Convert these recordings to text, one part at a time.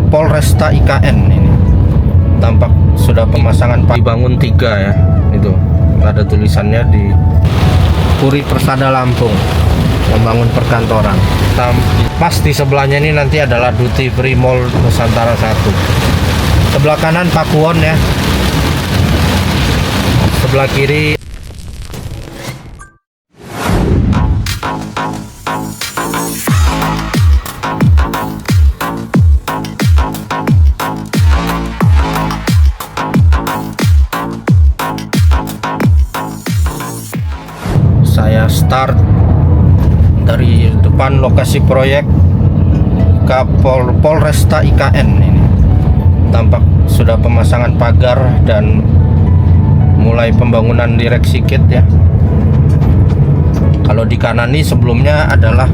Polresta IKN ini. Tampak sudah pemasangan dibangun 3 ya. Itu ada tulisannya di Puri Persada Lampung, membangun perkantoran. Pas di sebelahnya ini nanti adalah Duty Free Mall Nusantara 1. Sebelah kanan Pakuwon ya. Sebelah kiri saya start dari depan lokasi proyek ke Polresta IKN ini. Tampak sudah pemasangan pagar dan mulai pembangunan direksi kit ya. Kalau di kanan ini sebelumnya adalah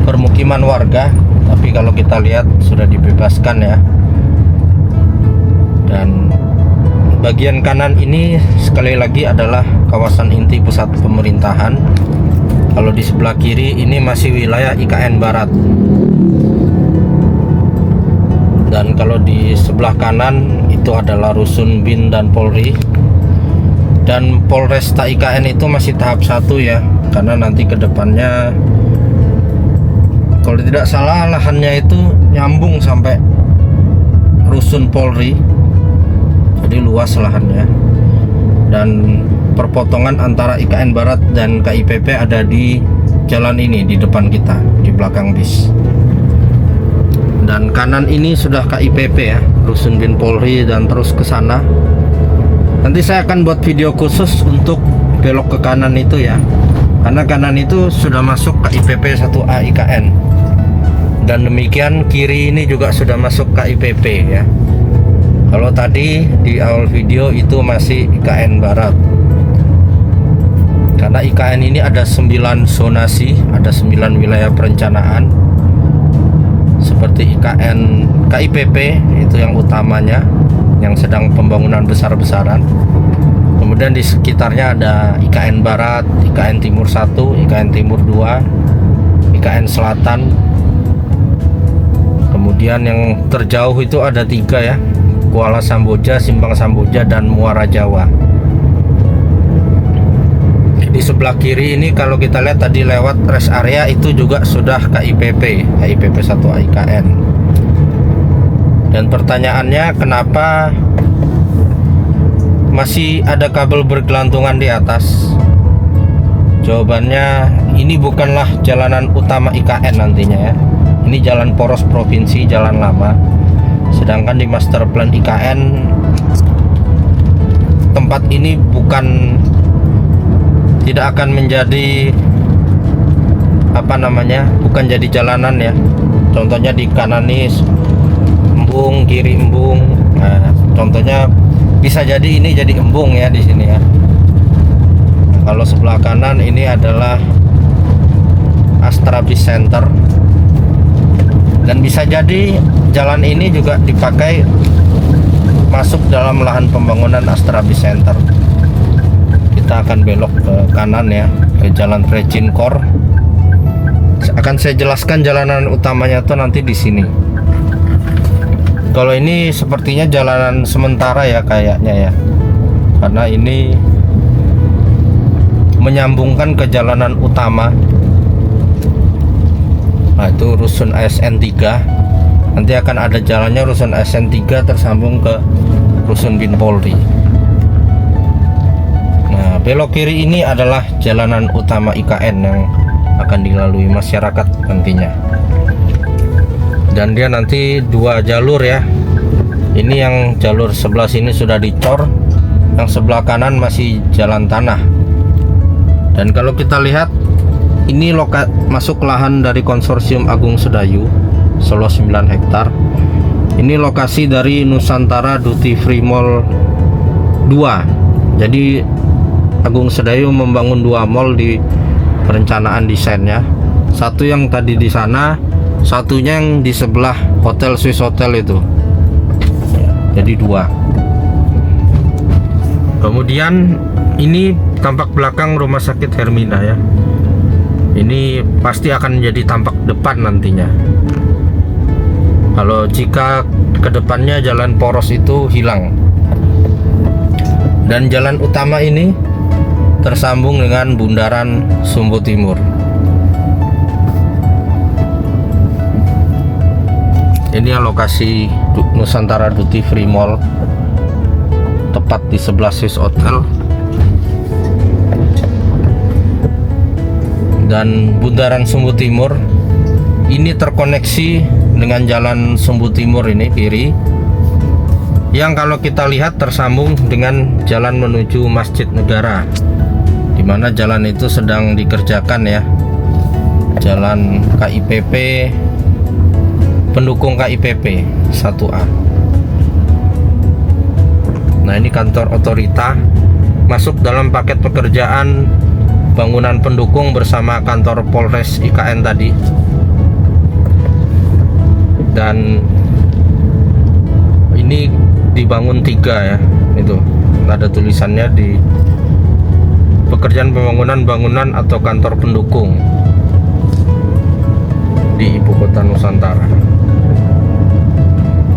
permukiman warga, tapi kalau kita lihat sudah dibebaskan ya. Dan bagian kanan ini sekali lagi adalah kawasan inti pusat pemerintahan. Kalau di sebelah kiri ini masih wilayah IKN Barat. Dan kalau di sebelah kanan itu adalah Rusun BIN dan Polri. Dan Polresta IKN itu masih tahap 1 ya, karena nanti kedepannya kalau tidak salah lahannya itu nyambung sampai Rusun Polri. Jadi luas lahannya, dan perpotongan antara IKN Barat dan KIPP ada di jalan ini di depan kita, di belakang bis. Dan kanan ini sudah KIPP ya, Rusun BIN Polri, dan terus ke sana. Nanti saya akan buat video khusus untuk belok ke kanan itu ya, karena kanan itu sudah masuk KIPP 1A IKN, dan demikian kiri ini juga sudah masuk KIPP ya. Kalau tadi di awal video itu masih IKN Barat. Karena IKN ini ada 9 zonasi, ada 9 wilayah perencanaan. Seperti KIPP itu yang utamanya, yang sedang pembangunan besar-besaran. Kemudian di sekitarnya ada IKN Barat, IKN Timur 1, IKN Timur 2, IKN Selatan. Kemudian yang terjauh itu ada 3 ya, Kuala Samboja, Simpang Samboja, dan Muara Jawa. Di sebelah kiri ini kalau kita lihat tadi lewat rest area itu juga sudah KIPP 1A IKN. Dan pertanyaannya, kenapa masih ada kabel bergelantungan di atas? Jawabannya, ini bukanlah jalanan utama IKN nantinya ya. Ini jalan poros provinsi, jalan lama. Sedangkan di master plan IKN tempat ini tidak akan menjadi bukan jadi jalanan ya. Contohnya di kanan ini embung, kiri embung. Nah, contohnya bisa jadi ini jadi embung ya di sini ya. Nah, kalau sebelah kanan ini adalah Astra Bis Center. Dan bisa jadi jalan ini juga dipakai masuk dalam lahan pembangunan Astra Bis Center. Kita akan belok ke kanan ya, ke Jalan Precinkor. Akan saya jelaskan jalanan utamanya tuh nanti di sini. Kalau ini sepertinya jalanan sementara ya kayaknya ya, karena ini menyambungkan ke jalanan utama. Nah, itu Rusun ASN 3. Nanti akan ada jalannya Rusun ASN 3 tersambung ke Rusun BIN Polri. Nah, belok kiri ini adalah jalanan utama IKN yang akan dilalui masyarakat nantinya. Dan dia nanti 2 jalur ya. Ini yang jalur sebelah sini sudah dicor, yang sebelah kanan masih jalan tanah. Dan kalau kita lihat, ini masuk lahan dari Konsorsium Agung Sedayu seluas 9 hektar. Ini lokasi dari Nusantara Duty Free Mall 2. Jadi Agung Sedayu membangun 2 mall di perencanaan desainnya. Satu yang tadi di sana, satunya yang di sebelah Hotel Swiss Hotel itu. Jadi 2. Kemudian ini tampak belakang Rumah Sakit Hermina ya. Ini pasti akan menjadi tampak depan nantinya. Kalau jika kedepannya jalan poros itu hilang. Dan jalan utama ini tersambung dengan bundaran Sumbu Timur. Ini lokasi Nusantara Duty Free Mall, tepat di sebelah Swiss Hotel. Dan bundaran Sumbu Timur ini terkoneksi dengan jalan Sumbu Timur ini kiri, yang kalau kita lihat tersambung dengan jalan menuju Masjid Negara, di mana jalan itu sedang dikerjakan ya, jalan KIPP, pendukung KIPP 1A. Nah, ini kantor otorita masuk dalam paket pekerjaan bangunan pendukung bersama kantor Polres IKN tadi. Dan ini dibangun 3 ya, itu ada tulisannya di pekerjaan pembangunan bangunan atau kantor pendukung di ibu kota Nusantara.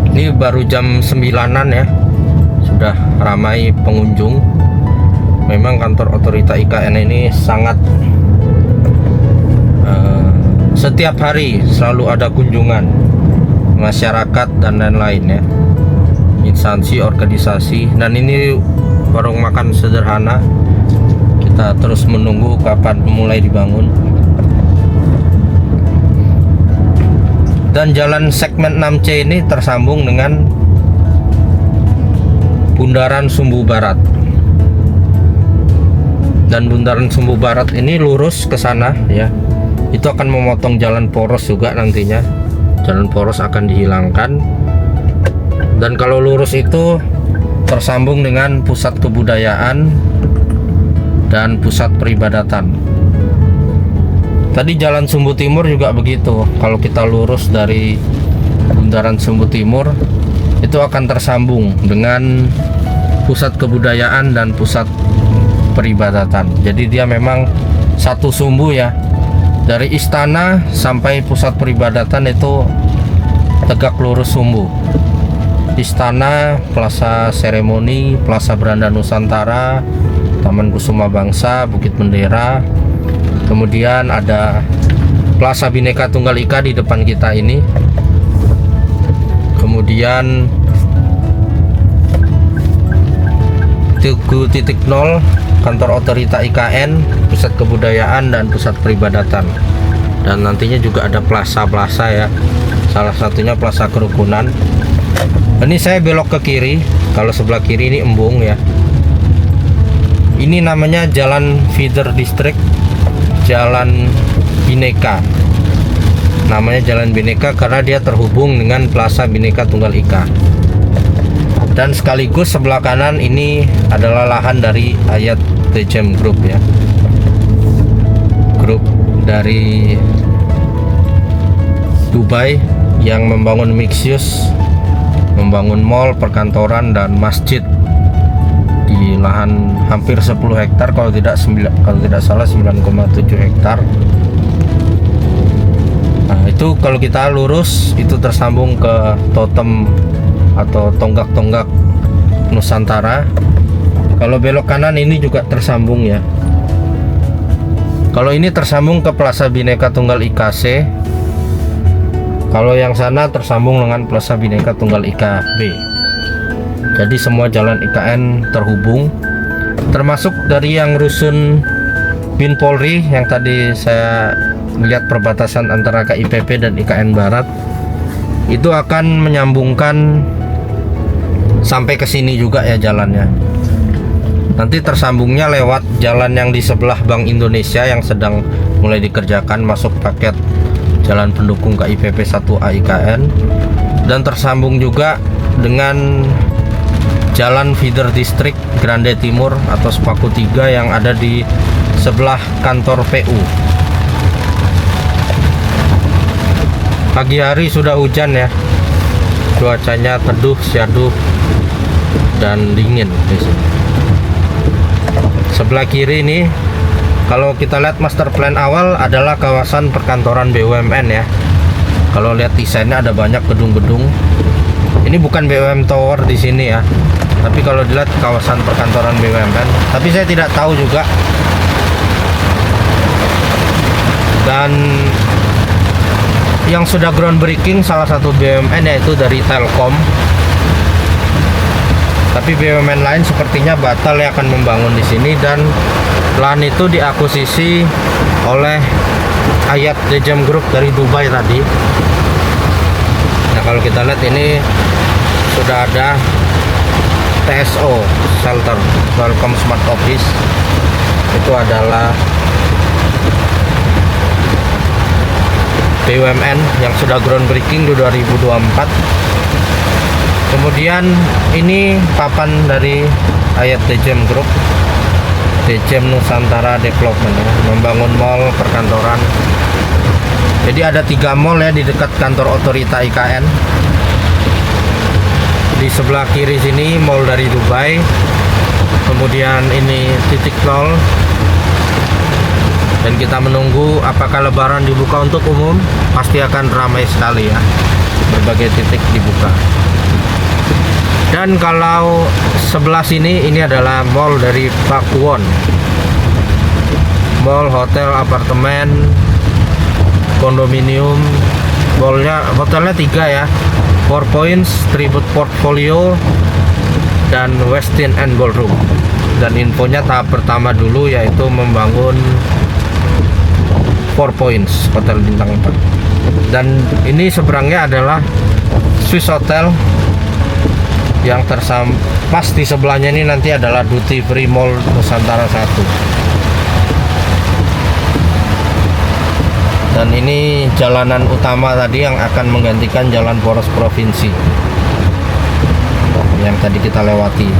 Ini baru jam 9-an ya, sudah ramai pengunjung. Memang kantor otorita IKN ini sangat setiap hari selalu ada kunjungan masyarakat dan lain-lain ya, instansi, organisasi. Dan ini warung makan sederhana, kita terus menunggu kapan mulai dibangun. Dan jalan segmen 6C ini tersambung dengan bundaran Sumbu Barat. Dan bundaran Sumbu Barat ini lurus ke sana ya, itu akan memotong jalan poros juga nantinya. Jalan poros akan dihilangkan. Dan kalau lurus itu tersambung dengan pusat kebudayaan dan pusat peribadatan. Tadi jalan Sumbu Timur juga begitu. Kalau kita lurus dari bundaran Sumbu Timur, itu akan tersambung dengan pusat kebudayaan dan pusat peribadatan. Jadi dia memang satu sumbu ya, dari istana sampai pusat peribadatan itu tegak lurus sumbu. Istana, Plaza Seremoni, Plaza Beranda Nusantara, Taman Kusuma Bangsa, Bukit Bendera, kemudian ada Plaza Bhinneka Tunggal Ika di depan kita ini, kemudian Tugu titik nol, kantor otorita IKN, pusat kebudayaan dan pusat peribadatan. Dan nantinya juga ada plaza-plaza ya, salah satunya Plaza Kerukunan. Ini saya belok ke kiri, kalau sebelah kiri ini embung ya. Ini namanya Jalan Feeder District, Jalan Bhinneka. Namanya Jalan Bhinneka karena dia terhubung dengan Plaza Bhinneka Tunggal Ika. Dan sekaligus sebelah kanan ini adalah lahan dari Hayat Tejem Group ya, grup dari Dubai yang membangun mixed use, membangun mall, perkantoran dan masjid di lahan hampir 10 hektar, kalau tidak salah 9,7 hektar. Nah, itu kalau kita lurus itu tersambung ke totem atau tonggak-tonggak Nusantara. Kalau belok kanan ini juga tersambung ya. Kalau ini tersambung ke Plaza Bhinneka Tunggal Ika C. Kalau yang sana tersambung dengan Plaza Bhinneka Tunggal Ika B. Jadi semua jalan IKN terhubung, termasuk dari yang rusun Bin Polri yang tadi saya lihat perbatasan antara KIPP dan IKN Barat, itu akan menyambungkan sampai ke sini juga ya jalannya. Nanti tersambungnya lewat jalan yang di sebelah Bank Indonesia yang sedang mulai dikerjakan, masuk paket jalan pendukung KIPP 1A IKN, dan tersambung juga dengan jalan feeder district Grande Timur atau Sepaku 3 yang ada di sebelah kantor PU. Pagi hari sudah hujan ya, cuacanya teduh, syahdu dan dingin di sini. Sebelah kiri ini kalau kita lihat master plan awal adalah kawasan perkantoran BUMN ya. Kalau lihat desainnya ada banyak gedung-gedung. Ini bukan BUMN Tower di sini ya, tapi kalau dilihat kawasan perkantoran BUMN. Tapi saya tidak tahu juga. Dan yang sudah groundbreaking salah satu BUMN yaitu dari Telkom. Tapi BUMN lain sepertinya batal ya akan membangun di sini, dan lahan itu diakuisisi oleh Hayat Dejam Group dari Dubai tadi. Nah, kalau kita lihat ini sudah ada TSO Shelter Telkom Smart Office. Itu adalah BUMN yang sudah groundbreaking di 2024. Kemudian ini papan dari Hayat Dejam Group, Dejam Nusantara Development ya, membangun mall perkantoran. Jadi ada 3 mall ya di dekat kantor otorita IKN. Di sebelah kiri sini mall dari Dubai. Kemudian ini titik nol. Dan kita menunggu apakah Lebaran dibuka untuk umum. Pasti akan ramai sekali ya, berbagai titik dibuka. Dan kalau sebelah sini ini adalah mall dari Pakuwon, mall, hotel, apartemen, kondominium. Hotelnya 3 ya, 4 Points, Tribute Portfolio, dan Westin and Ballroom. Dan infonya tahap pertama dulu yaitu membangun 4 Points, hotel bintang 4. Dan ini seberangnya adalah Swiss Hotel, yang pas di sebelahnya ini nanti adalah Duty Free Mall Nusantara 1. Dan ini jalanan utama tadi yang akan menggantikan jalan poros provinsi yang tadi kita lewati.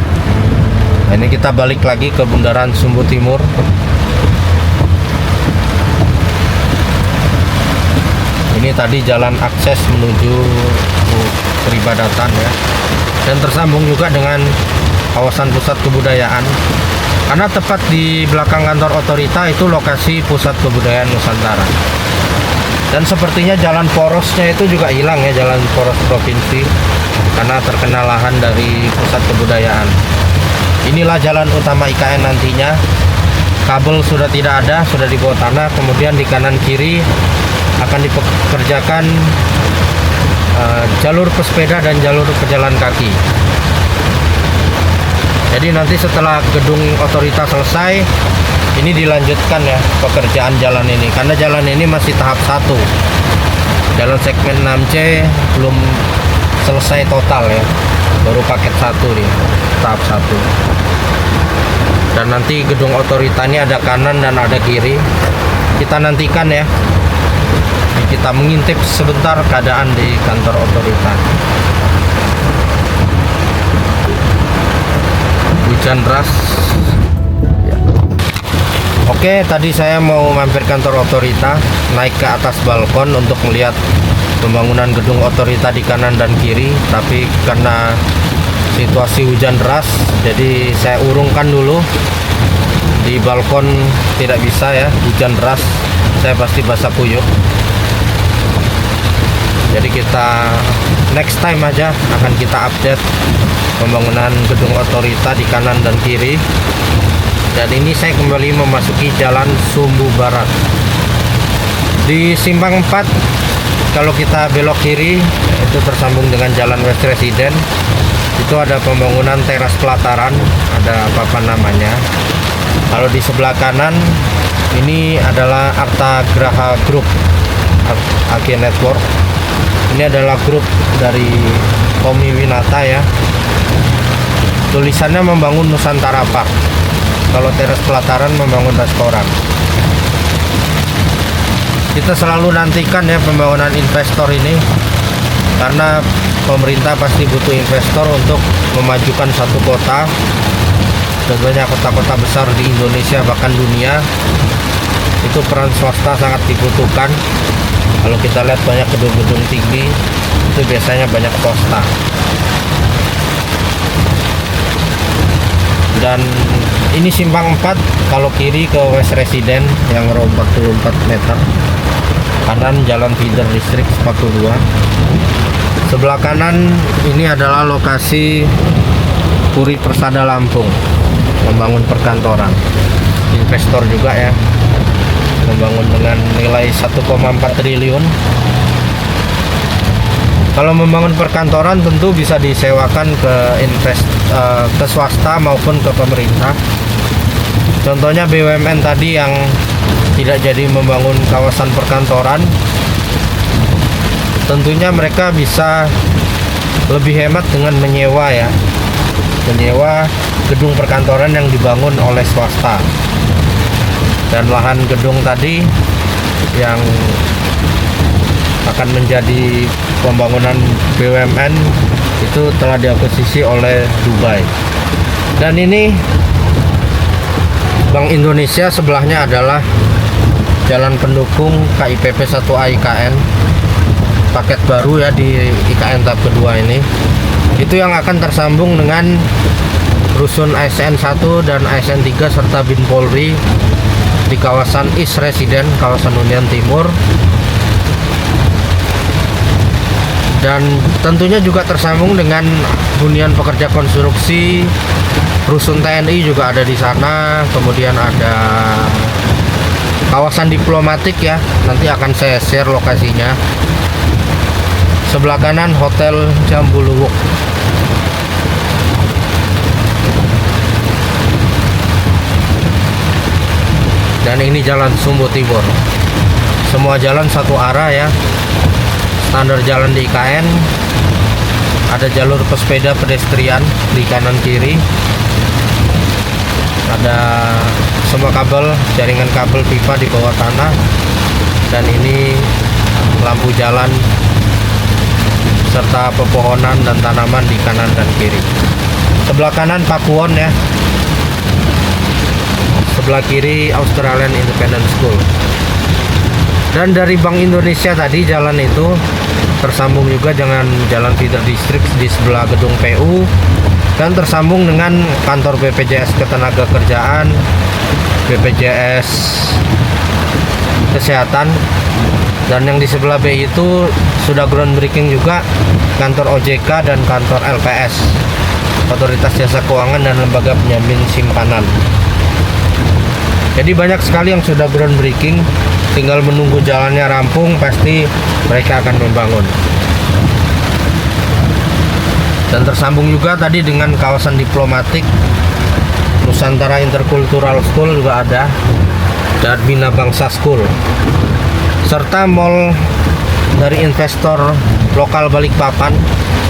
Nah, ini kita balik lagi ke Bundaran Sumbu Timur. Ini tadi jalan akses menuju peribadatan ya, dan tersambung juga dengan kawasan pusat kebudayaan, karena tepat di belakang kantor otorita itu lokasi pusat kebudayaan Nusantara. Dan sepertinya jalan porosnya itu juga hilang ya, jalan poros provinsi, karena terkena lahan dari pusat kebudayaan. Inilah jalan utama IKN nantinya. Kabel sudah tidak ada, sudah di bawah tanah. Kemudian di kanan kiri akan dipekerjakan jalur pesepeda dan jalur pejalan kaki. Jadi nanti setelah gedung otoritas selesai, ini dilanjutkan ya pekerjaan jalan ini, karena jalan ini masih tahap 1. Jalan segmen 6C belum selesai total ya, baru paket 1 nih, tahap 1. Dan nanti gedung otorita ini ada kanan dan ada kiri. Kita nantikan ya, kita mengintip sebentar keadaan di kantor otorita. Hujan deras ya. Oke, tadi saya mau mampir kantor otorita, naik ke atas balkon untuk melihat pembangunan gedung otorita di kanan dan kiri. Tapi karena situasi hujan deras, jadi saya urungkan dulu. Di balkon tidak bisa ya, hujan deras, saya pasti basah kuyup. Jadi kita next time aja akan kita update pembangunan gedung otorita di kanan dan kiri. Dan ini saya kembali memasuki jalan Sumbu Barat. Di simpang 4, kalau kita belok kiri itu tersambung dengan jalan West Resident. Itu ada pembangunan teras pelataran, ada apa namanya. Kalau di sebelah kanan ini adalah Arta Graha Group AG Network. Ini adalah grup dari Tommy Winata ya. Tulisannya membangun Nusantara Park. Kalau teras pelataran membangun restoran. Kita selalu nantikan ya pembangunan investor ini, karena pemerintah pasti butuh investor untuk memajukan satu kota. Tentunya kota-kota besar di Indonesia bahkan dunia, itu peran swasta sangat dibutuhkan. Kalau kita lihat banyak gedung-gedung tinggi, itu biasanya banyak swasta. Dan ini simpang 4, kalau kiri ke West Resident yang row 44 meter. kanan jalan feeder listrik Sepaku 2. Sebelah kanan ini adalah lokasi Puri Persada Lampung, membangun perkantoran. Investor juga ya, membangun dengan nilai 1,4 triliun. Kalau membangun perkantoran tentu bisa disewakan ke swasta maupun ke pemerintah. Contohnya BUMN tadi yang tidak jadi membangun kawasan perkantoran, tentunya mereka bisa lebih hemat dengan menyewa gedung perkantoran yang dibangun oleh swasta. Dan lahan gedung tadi yang akan menjadi pembangunan BUMN itu telah diakuisisi oleh Dubai. Dan ini Bank Indonesia, sebelahnya adalah jalan pendukung KIPP 1A IKN, paket baru ya di IKN tahap kedua ini. Itu yang akan tersambung dengan rusun ASN 1 dan ASN 3 serta BIN Polri di kawasan East Resident, kawasan Union Timur. Dan tentunya juga tersambung dengan hunian pekerja konstruksi, rusun TNI juga ada di sana. Kemudian ada kawasan diplomatik ya, nanti akan saya share lokasinya. Sebelah kanan Hotel Jambu Luwuk. Dan ini jalan Sumbu Timur. Semua jalan satu arah ya. Standar jalan di IKN. Ada jalur pesepeda pedestrian di kanan kiri. Ada semua kabel, jaringan kabel pipa di bawah tanah. Dan ini lampu jalan serta pepohonan dan tanaman di kanan dan kiri. Sebelah kanan Pakuwon ya. Sebelah kiri Australian Independent School. Dan dari Bank Indonesia tadi jalan itu tersambung juga dengan jalan feeder district di sebelah gedung PU dan tersambung dengan kantor BPJS Ketenagakerjaan, BPJS Kesehatan. Dan yang di sebelah B itu sudah groundbreaking juga kantor OJK dan kantor LPS, Otoritas Jasa Keuangan dan Lembaga Penjamin Simpanan. Jadi banyak sekali yang sudah groundbreaking, tinggal menunggu jalannya rampung, pasti mereka akan membangun. Dan tersambung juga tadi dengan kawasan diplomatik, Nusantara Intercultural School juga ada, dan Bina Bangsa School, serta mall dari investor lokal Balikpapan,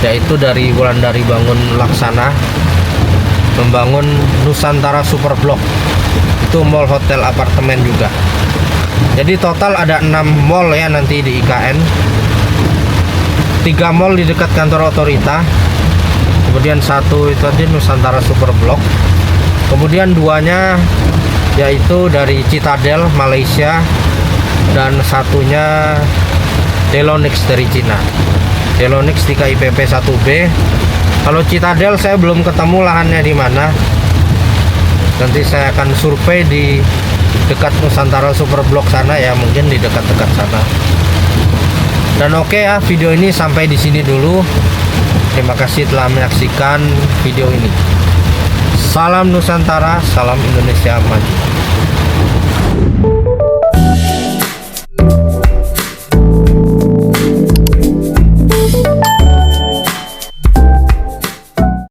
yaitu dari Wulandari Bangun Laksana, membangun Nusantara Super Block. Itu mall hotel apartemen juga. Jadi total ada 6 mall ya nanti di IKN. 3 mall di dekat kantor otorita. Kemudian 1 itu tadi Nusantara Super Block. Kemudian 2-nya yaitu dari Citadel Malaysia dan 1-nya Delonix dari Cina. Delonix di KIPP 1B. Kalau Citadel saya belum ketemu lahannya di mana. Nanti saya akan survei di dekat Nusantara Super Block sana ya, mungkin di dekat-dekat sana. Dan oke ya, video ini sampai di sini dulu. Terima kasih telah menyaksikan video ini. Salam Nusantara, salam Indonesia maju.